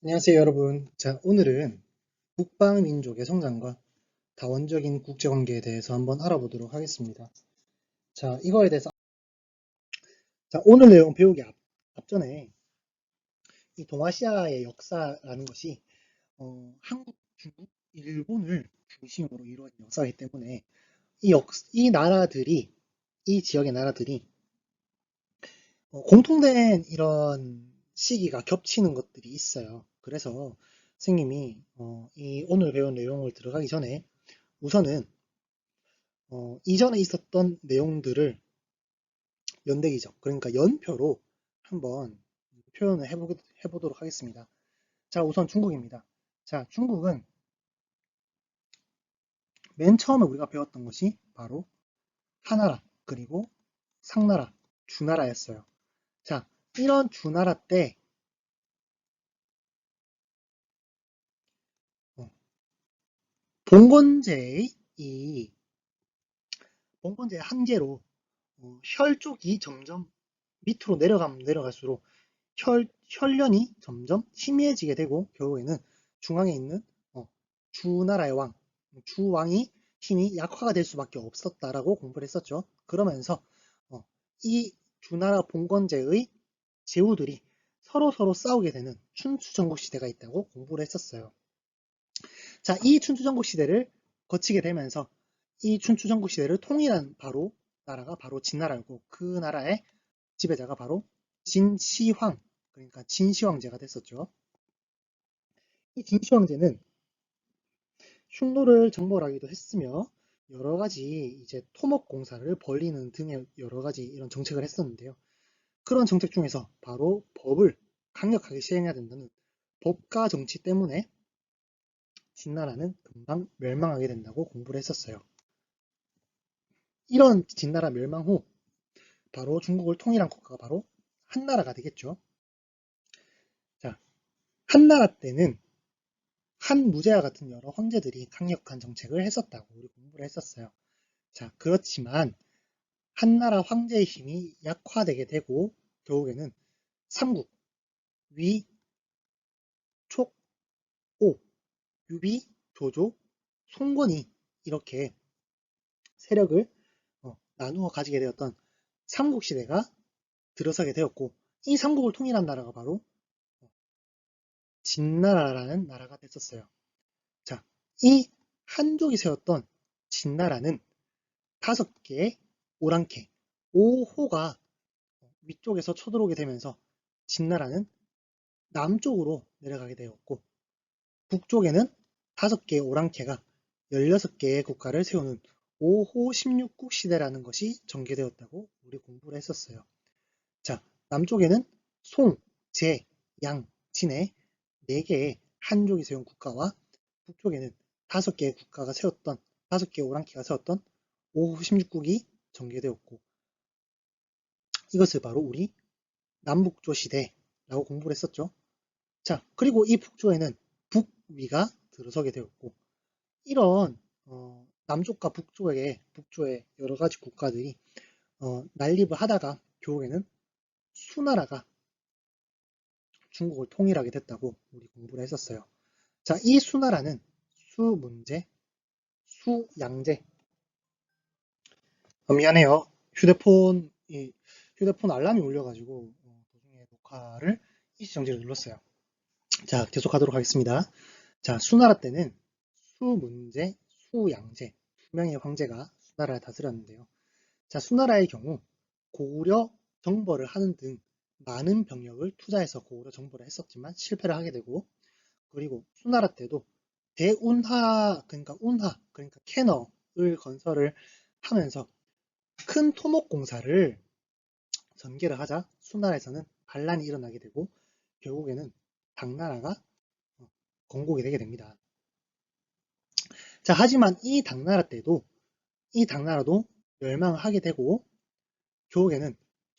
안녕하세요, 여러분. 자, 오늘은 북방민족의 성장과 다원적인 국제관계에 대해서 한번 알아보도록 하겠습니다. 자, 이거에 대해서 오늘 내용 배우기 앞전에 이 동아시아의 역사라는 것이 한국, 중국, 일본을 중심으로 이루어진 역사이기 때문에 이 나라들이 이 지역의 나라들이 공통된 이런 시기가 겹치는 것들이 있어요. 그래서 선생님이 이 오늘 배운 내용을 들어가기 전에 우선은 이전에 있었던 내용들을 연대기적, 그러니까 연표로 한번 표현을 해보도록 하겠습니다. 자, 우선 중국입니다. 자, 중국은 맨 처음에 우리가 배웠던 것이 바로 하나라, 그리고 상나라, 주나라였어요. 자, 이런 주나라 때 어, 봉건제의 이 봉건제의 한계로 혈 쪽이 점점 밑으로 내려가면 내려갈수록 혈련이 점점 희미해지게 되고 결국에는 중앙에 있는 주나라의 주왕이 힘이 약화가 될 수밖에 없었다라고 공부를 했었죠. 그러면서 이 주나라 봉건제의 제후들이 서로 싸우게 되는 춘추전국 시대가 있다고 공부를 했었어요. 자, 이 춘추전국 시대를 거치게 되면서 이 춘추전국 시대를 통일한 나라가 바로 진나라였고 그 나라의 지배자가 바로 진시황, 그러니까 진시황제가 됐었죠. 이 진시황제는 흉노를 정벌하기도 했으며 여러 가지 이제 토목 공사를 벌리는 등의 여러 가지 이런 정책을 했었는데요. 그런 정책 중에서 바로 법을 강력하게 시행해야 된다는 법과 정치 때문에 진나라는 금방 멸망하게 된다고 공부를 했었어요. 이런 진나라 멸망 후 바로 중국을 통일한 국가가 바로 한나라가 되겠죠. 자, 한나라 때는 한무제와 같은 여러 황제들이 강력한 정책을 했었다고 우리 공부를 했었어요. 자, 그렇지만 한나라 황제의 힘이 약화되게 되고 결국에는 삼국, 위, 촉, 오, 유비, 조조, 송건이 이렇게 세력을 나누어 가지게 되었던 삼국시대가 들어서게 되었고 이 삼국을 통일한 나라가 바로 진나라라는 나라가 됐었어요. 자, 이 한족이 세웠던 진나라는 5개의 오랑캐, 5호가 위쪽에서 쳐들어오게 되면서 진나라는 남쪽으로 내려가게 되었고 북쪽에는 5개의 오랑캐가 16개의 국가를 세우는 5호 16국 시대라는 것이 전개되었다고 우리 공부를 했었어요. 자, 남쪽에는 송, 제, 양, 진의 4개의 한족이 세운 국가와 북쪽에는 5개의 국가가 세웠던 5개의 오랑캐가 세웠던 5호 16국이 전개되었고 이것을 바로 우리 남북조 시대라고 공부를 했었죠. 자, 그리고 이 북조에는 북위가 들어서게 되었고 이런 남쪽과 북조의 여러 가지 국가들이 난립을 하다가 결국에는 수나라가 중국을 통일하게 됐다고 우리 공부를 했었어요. 자, 이 수나라는 수문제, 수양제. 미안해요. 휴대폰 알람이 울려가지고 도중에 녹화를 일시정지를 눌렀어요. 자, 계속하도록 하겠습니다. 자, 수나라 때는 수문제, 수양제 두 명의 황제가 수나라를 다스렸는데요. 자, 수나라의 경우 고구려 정벌을 하는 등 많은 병력을 투자해서 고구려 정벌을 했었지만 실패를 하게 되고 그리고 수나라 때도 그러니까 캐너를 건설을 하면서 큰 토목 공사를 전개를 하자 수나라에서는 반란이 일어나게 되고 결국에는 당나라가 건국이 되게 됩니다. 자, 하지만 이 당나라도 멸망을 하게 되고 결국에는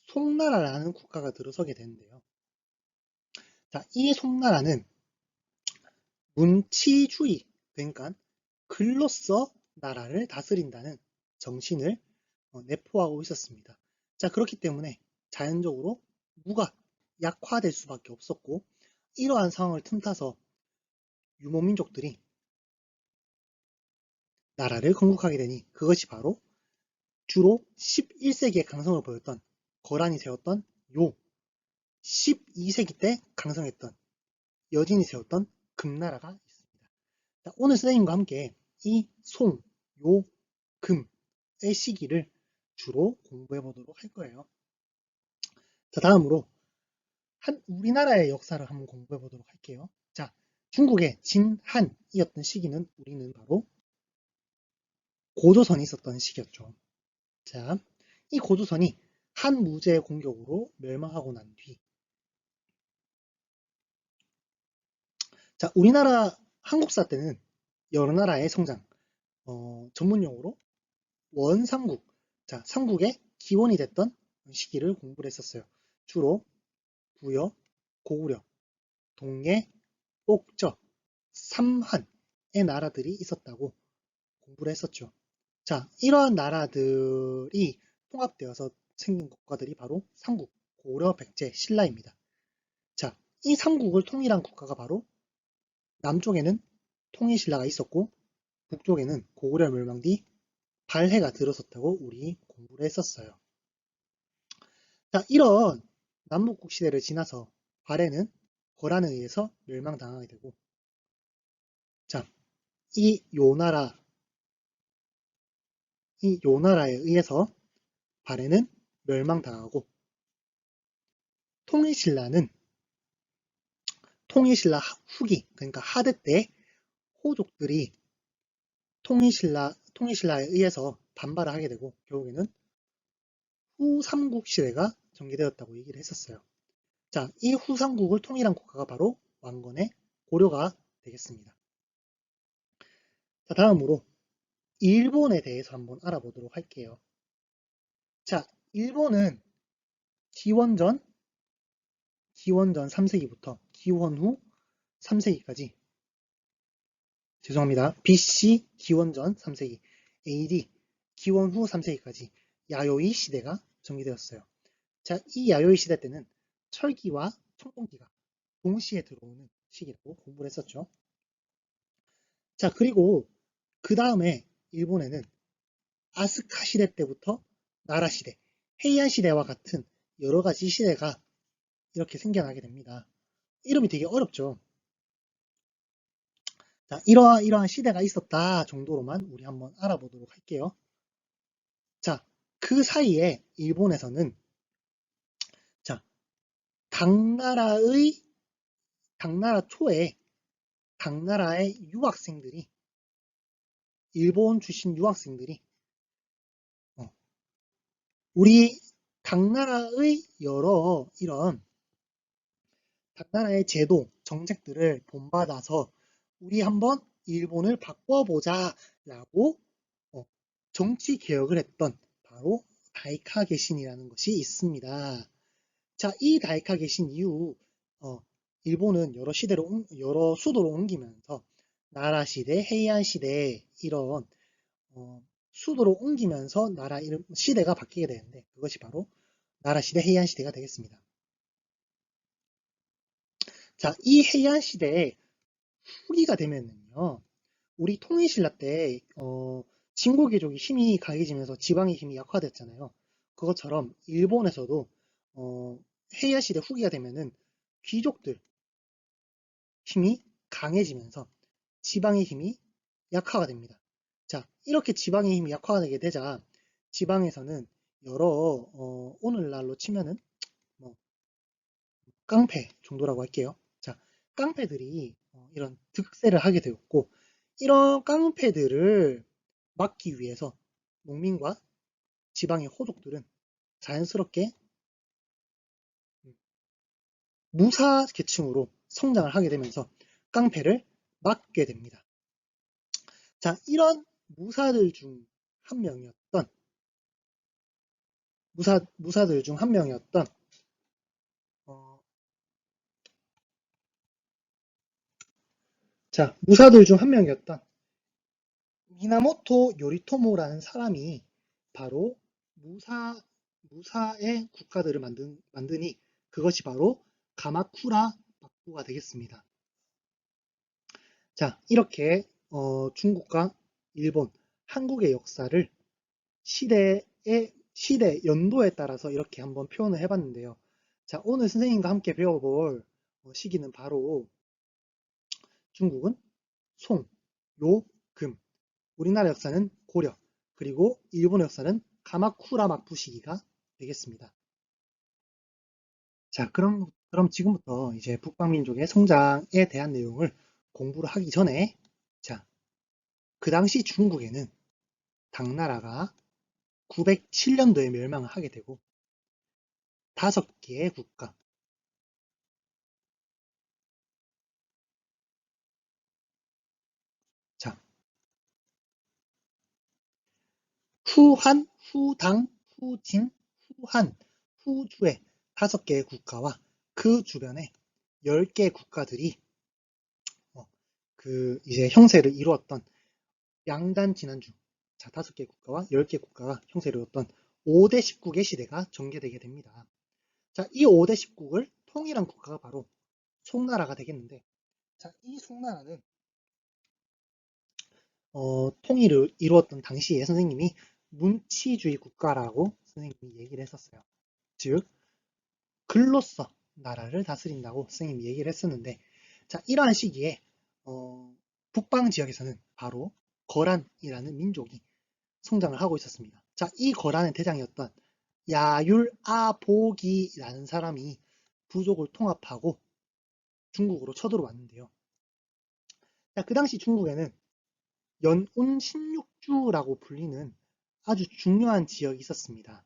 송나라라는 국가가 들어서게 되는데요. 자, 이 송나라는 문치주의, 그러니까 글로써 나라를 다스린다는 정신을 내포하고 있었습니다. 자, 그렇기 때문에 자연적으로 무가 약화될 수밖에 없었고 이러한 상황을 틈타서 유목민족들이 나라를 건국하게 되니 그것이 바로 주로 11세기에 강성을 보였던 거란이 세웠던 요 12세기 때 강성했던 여진이 세웠던 금나라가 있습니다. 자, 오늘 선생님과 함께 이 송, 요, 금의 시기를 주로 공부해 보도록 할 거예요. 자, 다음으로 우리나라의 역사를 한번 공부해 보도록 할게요. 자, 중국의 진한이었던 시기는 우리는 바로 고조선이 있었던 시기였죠. 자, 이 고조선이 한무제의 공격으로 멸망하고 난 뒤, 자, 우리나라 한국사 때는 여러 나라의 성장, 전문용어로 원삼국, 자, 삼국의 기원이 됐던 시기를 공부를 했었어요. 주로 부여, 고구려, 동해, 옥저, 삼한의 나라들이 있었다고 공부를 했었죠. 자, 이러한 나라들이 통합되어서 생긴 국가들이 바로 삼국, 고려, 백제, 신라입니다. 자, 이 삼국을 통일한 국가가 바로 남쪽에는 통일신라가 있었고 북쪽에는 고구려 멸망 뒤 발해가 들어섰다고 우리 공부를 했었어요. 자, 이런 남북국 시대를 지나서 발해는 거란에 의해서 멸망당하게 되고, 자, 이 요나라에 의해서 발해는 멸망당하고, 통일신라 후기, 그러니까 하대 때 호족들이 통일신라에 의해서 반발을 하게 되고, 결국에는 후삼국 시대가 전개되었다고 얘기를 했었어요. 자, 이 후삼국을 통일한 국가가 바로 왕건의 고려가 되겠습니다. 자, 다음으로 일본에 대해서 한번 알아보도록 할게요. 자, 일본은 기원전 3세기부터 기원 후 3세기까지, 죄송합니다. BC 기원전 3세기, AD 기원 후 3세기까지 야요이 시대가 전개되었어요. 자, 이 야요이 시대 때는 철기와 청동기가 동시에 들어오는 시기라고 공부를 했었죠. 자, 그리고 그 다음에 일본에는 아스카 시대 때부터 나라 시대, 헤이안 시대와 같은 여러 가지 시대가 이렇게 생겨나게 됩니다. 이름이 되게 어렵죠. 자, 이러한 시대가 있었다 정도로만 우리 한번 알아보도록 할게요. 자, 그 사이에 일본에서는 자, 당나라 초에 당나라의 유학생들이 일본 출신 유학생들이 우리 당나라의 여러 이런 당나라의 제도, 정책들을 본받아서 우리 한번 일본을 바꿔보자 라고 정치 개혁을 했던 바로 다이카 개신이라는 것이 있습니다. 자, 이 다이카 개신 이후 일본은 여러 수도로 옮기면서 나라 시대, 헤이안 시대 이런 수도로 옮기면서 나라 이름 시대가 바뀌게 되는데 그것이 바로 나라 시대, 헤이안 시대가 되겠습니다. 자, 이 헤이안 시대의 후기가 되면은요, 우리 통일신라 때 진골귀족이 힘이 강해지면서 지방의 힘이 약화됐잖아요. 그것처럼 일본에서도 헤이안 시대 후기가 되면은 귀족들 힘이 강해지면서 지방의 힘이 약화가 됩니다. 자, 이렇게 지방의 힘이 약화되게 되자 지방에서는 여러 오늘날로 치면은 뭐 깡패 정도라고 할게요. 자, 깡패들이 이런 득세를 하게 되었고 이런 깡패들을 막기 위해서 농민과 지방의 호족들은 자연스럽게 무사 계층으로 성장을 하게 되면서 깡패를 막게 됩니다. 자, 이런 무사들 중 한 명이었던 무사들 중 한 명이었던 무사들 중 한 명이었던 미나모토 요리토모라는 사람이 바로 무사의 국가들을 만드니 그것이 바로 가마쿠라 국부가 되겠습니다. 자, 이렇게 중국과 일본, 한국의 역사를 시대, 연도에 따라서 이렇게 한번 표현을 해봤는데요. 자, 오늘 선생님과 함께 배워볼 시기는 바로 중국은 송, 요, 금, 우리나라 역사는 고려, 그리고 일본 역사는 가마쿠라 막부 시기가 되겠습니다. 자, 그럼 지금부터 이제 북방민족의 성장에 대한 내용을 공부를 하기 전에, 자, 그 당시 중국에는 당나라가 907년도에 멸망을 하게 되고, 5개의 국가, 자, 후한, 후당, 후진, 후한, 후주의 5개의 국가와 그 주변에 10개의 국가들이 이제 형세를 이루었던 양단 지난주, 자, 5개 국가와 10개 국가가 형세를 이루었던 5대 10국의 시대가 전개되게 됩니다. 자, 이 5대 10국을 통일한 국가가 바로 송나라가 되겠는데, 자, 이 송나라는 통일을 이루었던 당시에 선생님이 문치주의 국가라고 선생님이 얘기를 했었어요. 즉, 글로써 나라를 다스린다고 선생님이 얘기를 했었는데, 자, 이러한 시기에 북방 지역에서는 바로 거란이라는 민족이 성장을 하고 있었습니다. 자, 이 거란의 대장이었던 야율아보기라는 사람이 부족을 통합하고 중국으로 쳐들어왔는데요. 자, 그 당시 중국에는 연운 16주라고 불리는 아주 중요한 지역이 있었습니다.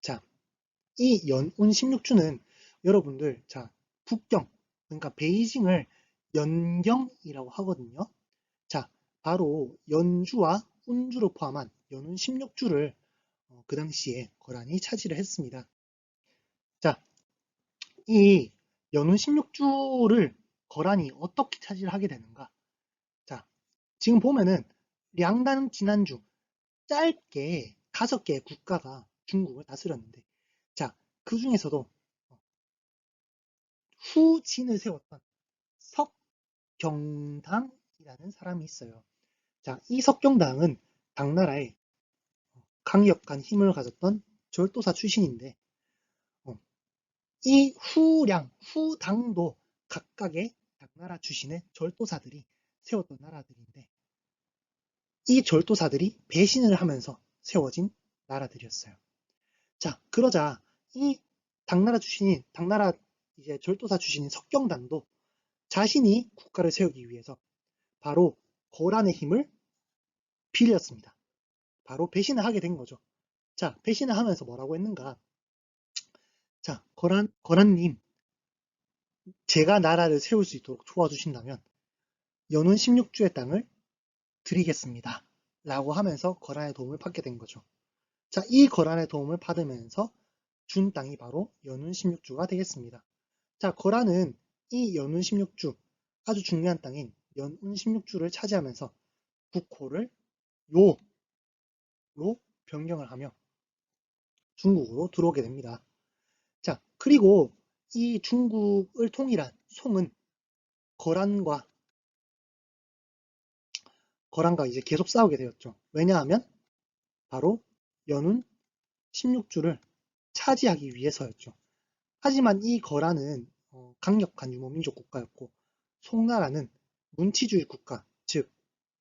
자, 이 연운 16주는 여러분들, 자, 북경, 그러니까 베이징을 연경이라고 하거든요. 자, 바로 연주와 운주를 포함한 연운 16주를 그 당시에 거란이 차지를 했습니다. 자, 이 연운 16주를 거란이 어떻게 차지를 하게 되는가? 자, 지금 보면은 량단 지난주 짧게 5개의 국가가 중국을 다스렸는데, 자, 그 중에서도 후진을 세웠던 석경당이라는 사람이 있어요. 자, 이 석경당은 당나라의 강력한 힘을 가졌던 절도사 출신인데, 이 후당도 각각의 당나라 출신의 절도사들이 세웠던 나라들인데, 이 절도사들이 배신을 하면서 세워진 나라들이었어요. 자, 그러자 이 당나라 이제 절도사 출신인 석경당도 자신이 국가를 세우기 위해서 바로 거란의 힘을 빌렸습니다. 바로 배신을 하게 된 거죠. 자, 배신을 하면서 뭐라고 했는가? 자, 거란님, 제가 나라를 세울 수 있도록 도와주신다면 연운 16주의 땅을 드리겠습니다. 라고 하면서 거란의 도움을 받게 된 거죠. 자, 이 거란의 도움을 받으면서 준 땅이 바로 연운 16주가 되겠습니다. 자, 거란은 이 연운 16주, 아주 중요한 땅인 연운 16주를 차지하면서 국호를 요로 변경을 하며 중국으로 들어오게 됩니다. 자, 그리고 이 중국을 통일한 송은 거란과 이제 계속 싸우게 되었죠. 왜냐하면 바로 연운 16주를 차지하기 위해서였죠. 하지만 이 거란은 강력한 유목민족 국가였고, 송나라는 문치주의 국가, 즉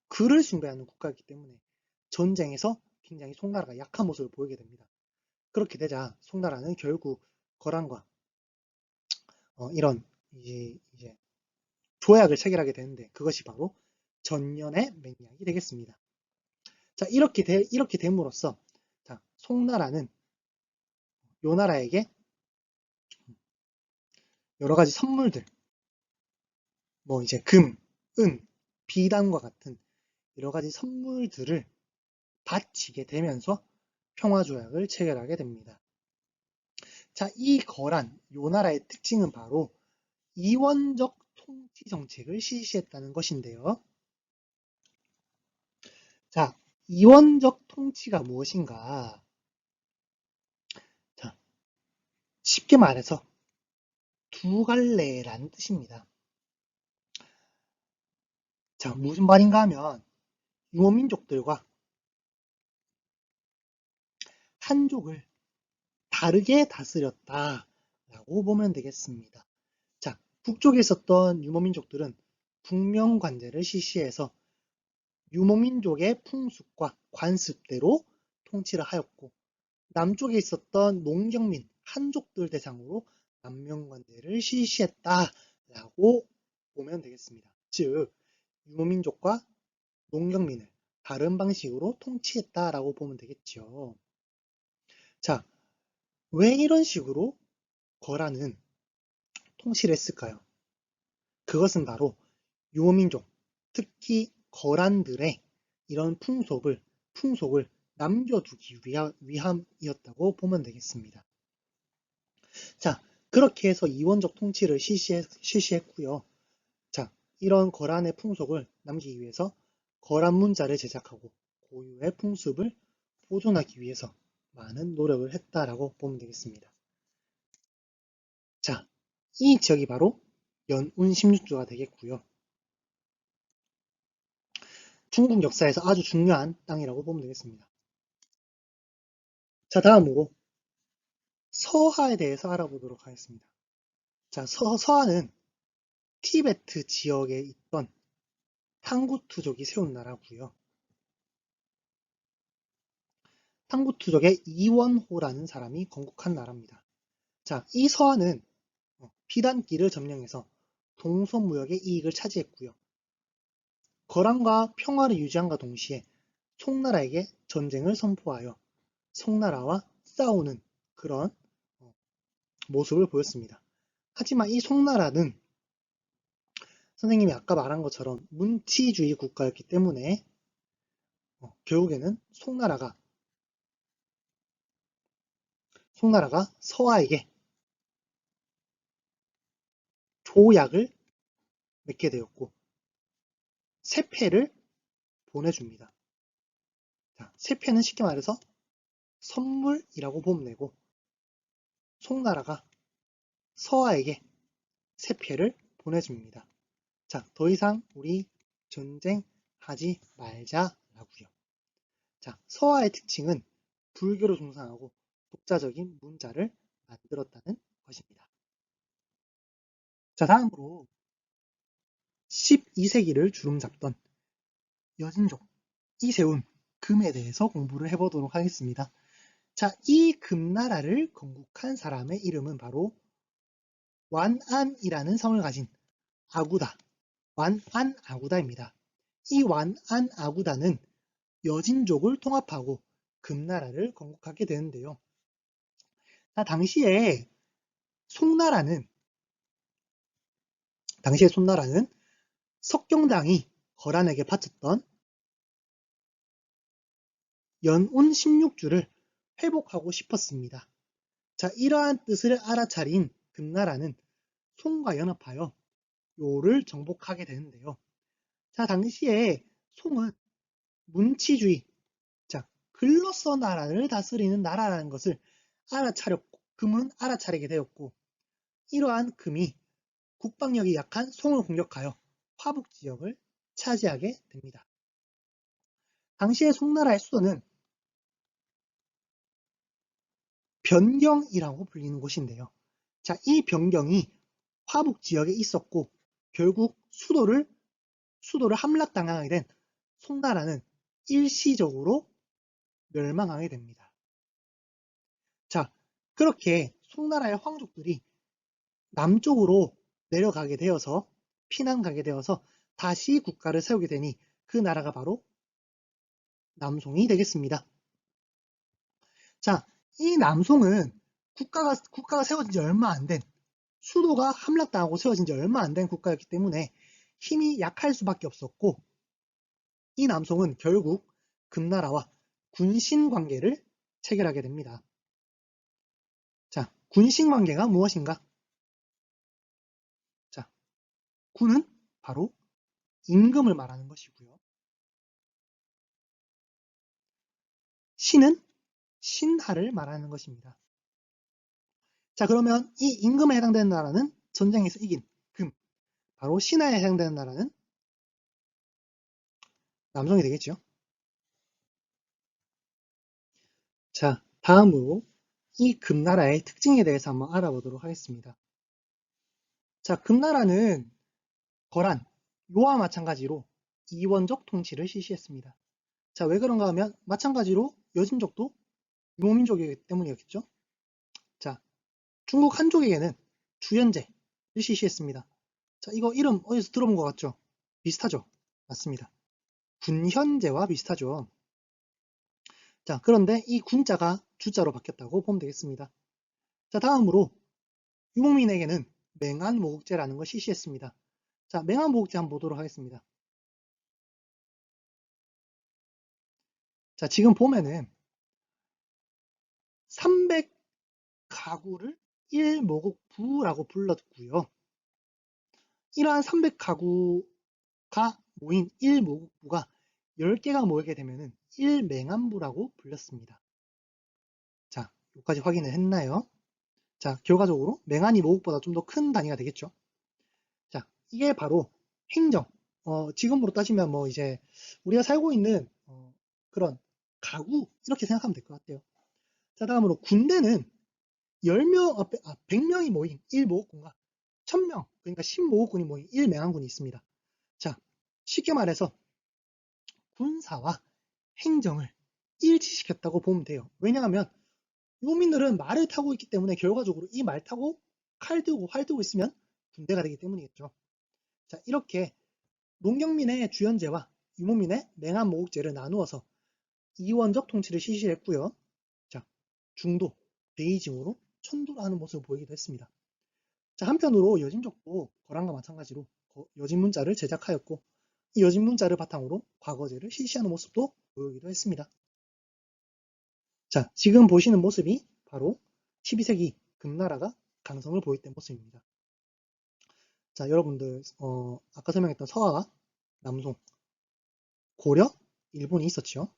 글을 숭배하는 국가이기 때문에 전쟁에서 굉장히 송나라가 약한 모습을 보이게 됩니다. 그렇게 되자 송나라는 결국 거란과 이런 이제 조약을 체결하게 되는데, 그것이 바로 전년의 맹약이 되겠습니다. 자, 이렇게 됨으로써, 자, 송나라는 요 나라에게 여러 가지 선물들, 뭐 이제 금, 은, 비단과 같은 여러 가지 선물들을 바치게 되면서 평화조약을 체결하게 됩니다. 자, 이 거란, 요 나라의 특징은 바로 이원적 통치 정책을 실시했다는 것인데요. 자, 이원적 통치가 무엇인가? 자, 쉽게 말해서 두 갈래라는 뜻입니다. 자, 무슨 말인가 하면 유목민족들과 한족을 다르게 다스렸다라고 보면 되겠습니다. 자, 북쪽에 있었던 유목민족들은 북명관제를 실시해서 유목민족의 풍습과 관습대로 통치를 하였고, 남쪽에 있었던 농경민, 한족들 대상으로 남명관제를 실시했다라고 보면 되겠습니다. 즉, 유목민족과 농경민을 다른 방식으로 통치했다라고 보면 되겠죠. 자, 왜 이런 식으로 거란은 통치를 했을까요? 그것은 바로 유목민족, 특히 거란들의 이런 풍속을 남겨두기 위함이었다고 보면 되겠습니다. 자, 그렇게 해서 이원적 통치를 실시했고요. 자, 이런 거란의 풍속을 남기기 위해서 거란 문자를 제작하고 고유의 풍습을 보존하기 위해서 많은 노력을 했다라고 보면 되겠습니다. 자, 이 지역이 바로 연운 16주가 되겠고요. 중국 역사에서 아주 중요한 땅이라고 보면 되겠습니다. 자, 다음으로 서하에 대해서 알아보도록 하겠습니다. 자, 서하는 티베트 지역에 있던 탕구투족이 세운 나라고요. 탕구투족의 이원호라는 사람이 건국한 나라입니다. 자, 이 서하는 피단기를 점령해서 동서무역의 이익을 차지했고요. 거란과 평화를 유지함과 동시에 송나라에게 전쟁을 선포하여 송나라와 싸우는 그런 모습을 보였습니다. 하지만 이 송나라는 선생님이 아까 말한 것처럼 문치주의 국가였기 때문에 결국에는 송나라가 서하에게 조약을 맺게 되었고 세패를 보내줍니다. 자, 세패는 쉽게 말해서 선물이라고 보면 되고, 송나라가 서하에게 세패를 보내줍니다. 자, 더 이상 우리 전쟁하지 말자라고요. 자, 서하의 특징은 불교로 중상하고 독자적인 문자를 만들었다는 것입니다. 자, 다음으로 12세기를 주름잡던 여진족 이세운 금에 대해서 공부를 해보도록 하겠습니다. 자, 이 금나라를 건국한 사람의 이름은 바로 완안이라는 성을 가진 아구다, 완안아구다입니다. 이 완안아구다는 여진족을 통합하고 금나라를 건국하게 되는데요. 자, 당시에 송나라는 석경당이 거란에게 바쳤던 연운 16주를 회복하고 싶었습니다. 자, 이러한 뜻을 알아차린 금나라는 송과 연합하여 요를 정복하게 되는데요. 자, 당시에 송은 문치주의, 자, 글로써 나라를 다스리는 나라라는 것을 알아차렸고, 금은 알아차리게 되었고, 이러한 금이 국방력이 약한 송을 공격하여 화북 지역을 차지하게 됩니다. 당시의 송나라의 수도는 변경이라고 불리는 곳인데요. 자, 이 변경이 화북 지역에 있었고 결국 수도를 함락당하게 된 송나라는 일시적으로 멸망하게 됩니다. 자, 그렇게 송나라의 황족들이 남쪽으로 내려가게 되어서 피난 가게 되어서 다시 국가를 세우게 되니 그 나라가 바로 남송이 되겠습니다. 자, 이 남송은 국가가 세워진 지 얼마 안 된, 수도가 함락당하고 세워진 지 얼마 안 된 국가였기 때문에 힘이 약할 수밖에 없었고, 이 남송은 결국 금나라와 군신 관계를 체결하게 됩니다. 자, 군신 관계가 무엇인가? 자, 군은 바로 임금을 말하는 것이고요. 신은 신하를 말하는 것입니다. 자, 그러면 이 임금에 해당되는 나라는 전쟁에서 이긴 금. 바로 신하에 해당되는 나라는 남성이 되겠죠. 자, 다음으로 이 금나라의 특징에 대해서 한번 알아보도록 하겠습니다. 자, 금나라는 거란, 요와 마찬가지로 이원적 통치를 실시했습니다. 자, 왜 그런가 하면 마찬가지로 여진족도 유목민족이기 때문이었겠죠. 자, 중국 한족에게는 주연제를 실시했습니다. 자, 이거 이름 어디서 들어본 것 같죠? 비슷하죠? 맞습니다. 군현제와 비슷하죠. 자, 그런데 이 군자가 주자로 바뀌었다고 보면 되겠습니다. 자, 다음으로 유목민에게는 맹한모국제라는 걸 실시했습니다. 자, 맹한모국제 한번 보도록 하겠습니다. 자, 지금 보면은 300가구를 1모국부라고 불렀고요. 이러한 300가구가 모인 1모국부가 10개가 모이게 되면은 1맹한부라고 불렸습니다. 자, 여기까지 확인을 했나요? 자, 결과적으로 맹한이 모국보다 좀 더 큰 단위가 되겠죠. 자, 이게 바로 행정. 지금으로 따지면 뭐 이제 우리가 살고 있는 그런 가구 이렇게 생각하면 될 것 같아요. 자, 다음으로 군대는 100명이 모인 1모국군과 1000명, 그러니까 10모국군이 모인 1맹한군이 있습니다. 자, 쉽게 말해서 군사와 행정을 일치시켰다고 보면 돼요. 왜냐하면 유목민들은 말을 타고 있기 때문에 결과적으로 이 말 타고 칼 들고 활 들고 있으면 군대가 되기 때문이겠죠. 자, 이렇게 농경민의 주연제와 유목민의 맹한모국제를 나누어서 이원적 통치를 실시했고요. 자, 중도, 베이징으로 천도를 하는 모습을 보이기도 했습니다. 자, 한편으로 여진족도 거란과 마찬가지로 여진문자를 제작하였고 이 여진문자를 바탕으로 과거제를 실시하는 모습도 보이기도 했습니다. 자, 지금 보시는 모습이 바로 12세기 금나라가 강성을 보일 때 모습입니다. 자, 여러분들 아까 설명했던 서하, 남송, 고려, 일본이 있었죠.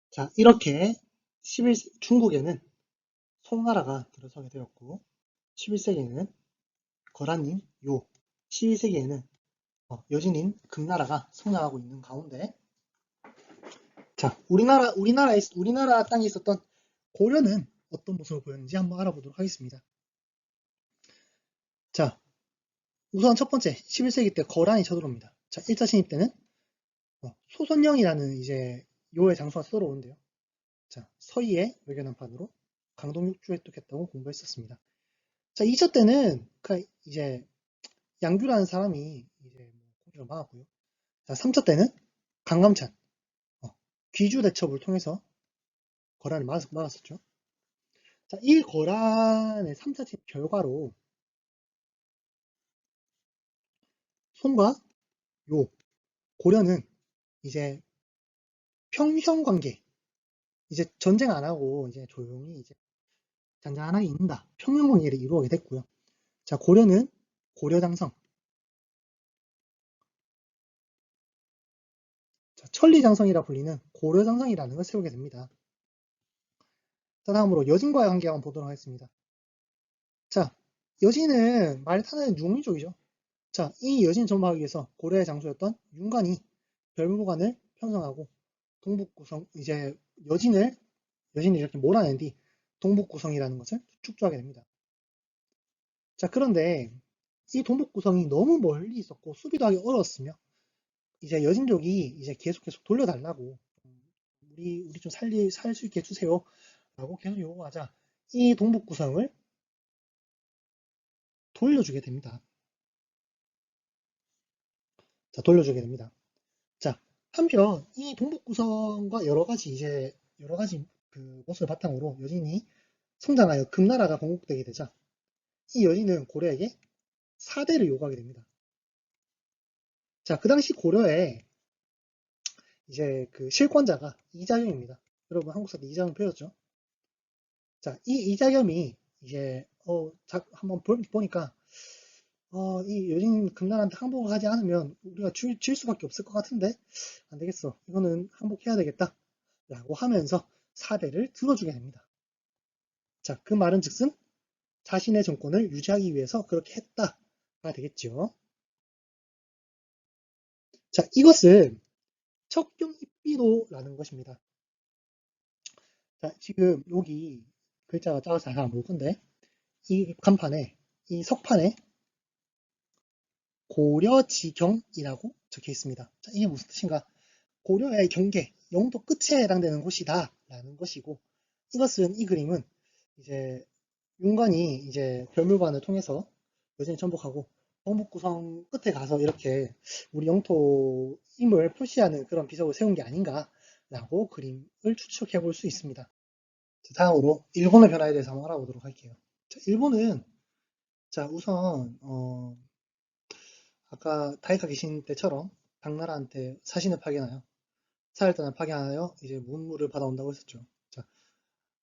자, 이렇게 중국에는 송나라가 들어서게 되었고 11세기에는 거란인 요, 12세기에는 여진인 금나라가 성장하고 있는 가운데 자, 우리나라 땅에 있었던 고려는 어떤 모습을 보였는지 한번 알아보도록 하겠습니다. 자, 우선 첫 번째 11세기 때 거란이 쳐들어옵니다. 자, 1차 침입 때는 소선영이라는 이제 요의 장수가 쳐들어오는데요. 자, 서희의 외교난판으로 강동육주 획득했다고 공부했었습니다. 자, 2차 때는 이제 양규라는 사람이 이제 공격을 막았고요. 자, 3차 때는 강감찬 귀주 대첩을 통해서 거란을 막았었죠. 자, 이 거란의 3차 침입 결과로 송과 요, 고려는 이제 평형관계, 이제 전쟁 안 하고 이제 조용히 이제 잔잔하게 있는다. 평형관계를 이루게 됐고요. 자, 고려는 고려장성, 자, 천리장성이라 불리는 고려장성이라는 걸 세우게 됩니다. 자, 다음으로 여진과의 관계 한번 보도록 하겠습니다. 자, 여진은 말 타는 유목민족이죠. 자, 이 여진 전파하기 위해서 고려의 장수였던 윤관이 별무관을 편성하고 동북구성, 이제 여진이 이렇게 몰아낸 뒤 동북구성이라는 것을 축조하게 됩니다. 자, 그런데 이 동북구성이 너무 멀리 있었고 수비도 하기 어려웠으며 이제 여진족이 이제 계속 돌려달라고 우리 좀 살 수 있게 해주세요 라고 계속 요구하자 이 동북구성을 돌려주게 됩니다. 자, 돌려주게 됩니다. 자, 한편 이 동북구성과 여러 가지 그 모습을 바탕으로 여진이 성장하여 금나라가 건국되게 되자 이 여진은 고려에게 사대를 요구하게 됩니다. 자, 그 당시 고려에 이제 그 실권자가 이자겸입니다. 여러분 한국사도 이자겸 배웠죠? 자, 이 이자겸이 이제 한번 보니까 이 여진 금나라한테 항복을 하지 않으면 우리가 질 수밖에 없을 것 같은데 안 되겠어. 이거는 항복해야 되겠다. 라고 하면서 사대를 들어주게 됩니다. 자, 그 말은 즉슨 자신의 정권을 유지하기 위해서 그렇게 했다가 되겠죠. 자, 이것은 척경입비도라는 것입니다. 자, 지금 여기 글자가 작아서 잘 안 보일 건데 이 간판에 이 석판에 고려지경이라고 적혀 있습니다. 자, 이게 무슨 뜻인가? 고려의 경계, 영도 끝에 해당되는 곳이다 라는 것이고 이것은 이 그림은 이제 윤관이 이제 별물관을 통해서 여진을 정복하고 경복구성 끝에 가서 이렇게 우리 영토임을 표시하는 그런 비석을 세운 게 아닌가라고 그림을 추측해 볼 수 있습니다. 자, 다음으로 일본의 변화에 대해서 한번 알아보도록 할게요. 자, 일본은 자 우선 아까 다이카 계신 때처럼 당나라한테 사신을 파견하여 사흘 동안 파견하여 이제 문물을 받아온다고 했었죠. 자,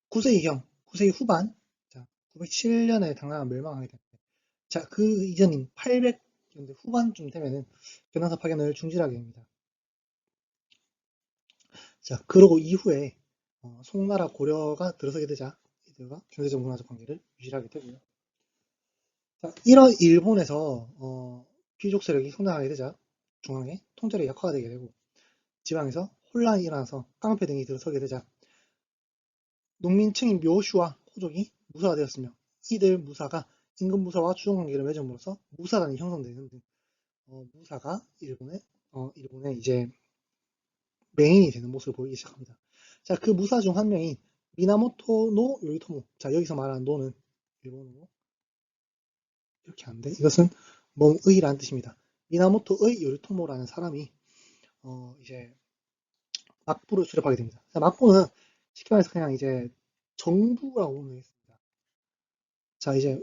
9세기경, 9세기 후반, 자, 907년에 당나라가 멸망하게 됩니다. 자, 그 이전인 800년대 후반쯤 되면은 변호사 파견을 중지하게 됩니다. 자, 그러고 이후에 송나라 고려가 들어서게 되자 이들과 경제적 문화적 관계를 유지하게 되고요. 자, 이런 일본에서 귀족 세력이 성장하게 되자 중앙에 통제력이 약화가 되게 되고 지방에서 혼란이 일어나서 깡패 등이 들어서게 되자 농민층인 묘슈와 호족이 무사가 되었으며 이들 무사가 임금 무사와 주종 관계를 맺음으로써 무사단이 형성되는 등 무사가 일본의 이제 메인이 되는 모습을 보이기 시작합니다. 자, 그 무사 중 한 명인 미나모토 노 요리토모. 자, 여기서 말하는 노는 일본어로 이렇게 하는데 이것은 멍의라는 뜻입니다. 미나모토의 요리토모라는 사람이 이제 막부를 수립하게 됩니다. 자, 막부는 쉽게 말해서 그냥 이제 정부라고 보면 되겠습니다. 자, 이제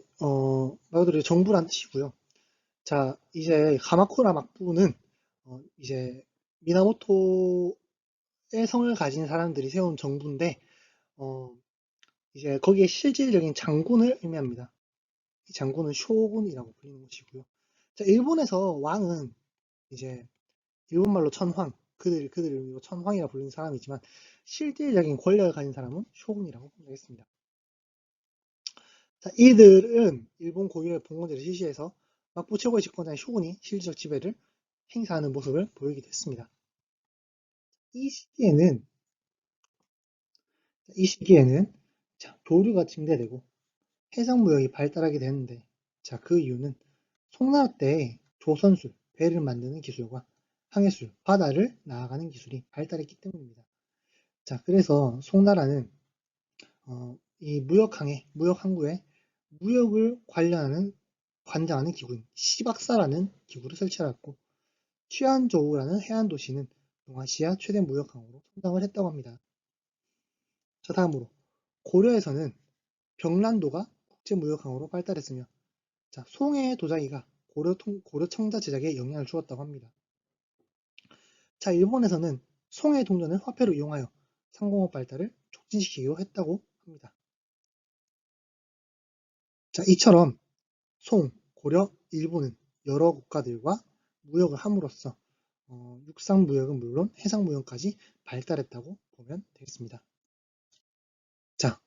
말 그대로 정부란 뜻이고요. 자, 이제 가마쿠라 막부는 이제 미나모토의 성을 가진 사람들이 세운 정부인데 이제 거기에 실질적인 장군을 의미합니다. 이 장군은 쇼군이라고 불리는 것이고요. 자, 일본에서 왕은 이제 일본말로 천황, 그들을 천황이라 불리는 사람이지만 실질적인 권력을 가진 사람은 쇼군이라고 하겠습니다. 자, 이들은 일본 고유의 봉건제를 실시해서 막부 최고의 집권자인 쇼군이 실질적 지배를 행사하는 모습을 보이기도 했습니다. 이 시기에는 자, 교류가 증대되고 해상무역이 발달하게 되는데 자, 그 이유는 송나라 때 조선술, 배를 만드는 기술과 항해술, 바다를 나아가는 기술이 발달했기 때문입니다. 자, 그래서 송나라는 이 무역 항구에 무역을 관장하는 기구인 시박사라는 기구를 설치하였고 취안저우라는 해안 도시는 동아시아 최대 무역 항으로 성장을 했다고 합니다. 자, 다음으로 고려에서는 병란도가 국제무역항으로 발달했으며 자, 송해의 도자기가 고려 청자 제작에 영향을 주었다고 합니다. 자, 일본에서는 송해 동전을 화폐로 이용하여 상공업 발달을 촉진시키기도 했다고 합니다. 자, 이처럼 고려, 일본은 여러 국가들과 무역을 함으로써 육상 무역은 물론 해상 무역까지 발달했다고 보면 되겠습니다. 자,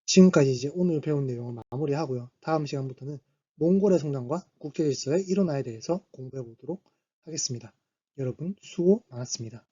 지금까지 이제 오늘 배운 내용을 마무리하고요. 다음 시간부터는 몽골의 성장과 국제 질서의 일원화에 대해서 공부해 보도록 하겠습니다. 여러분 수고 많았습니다.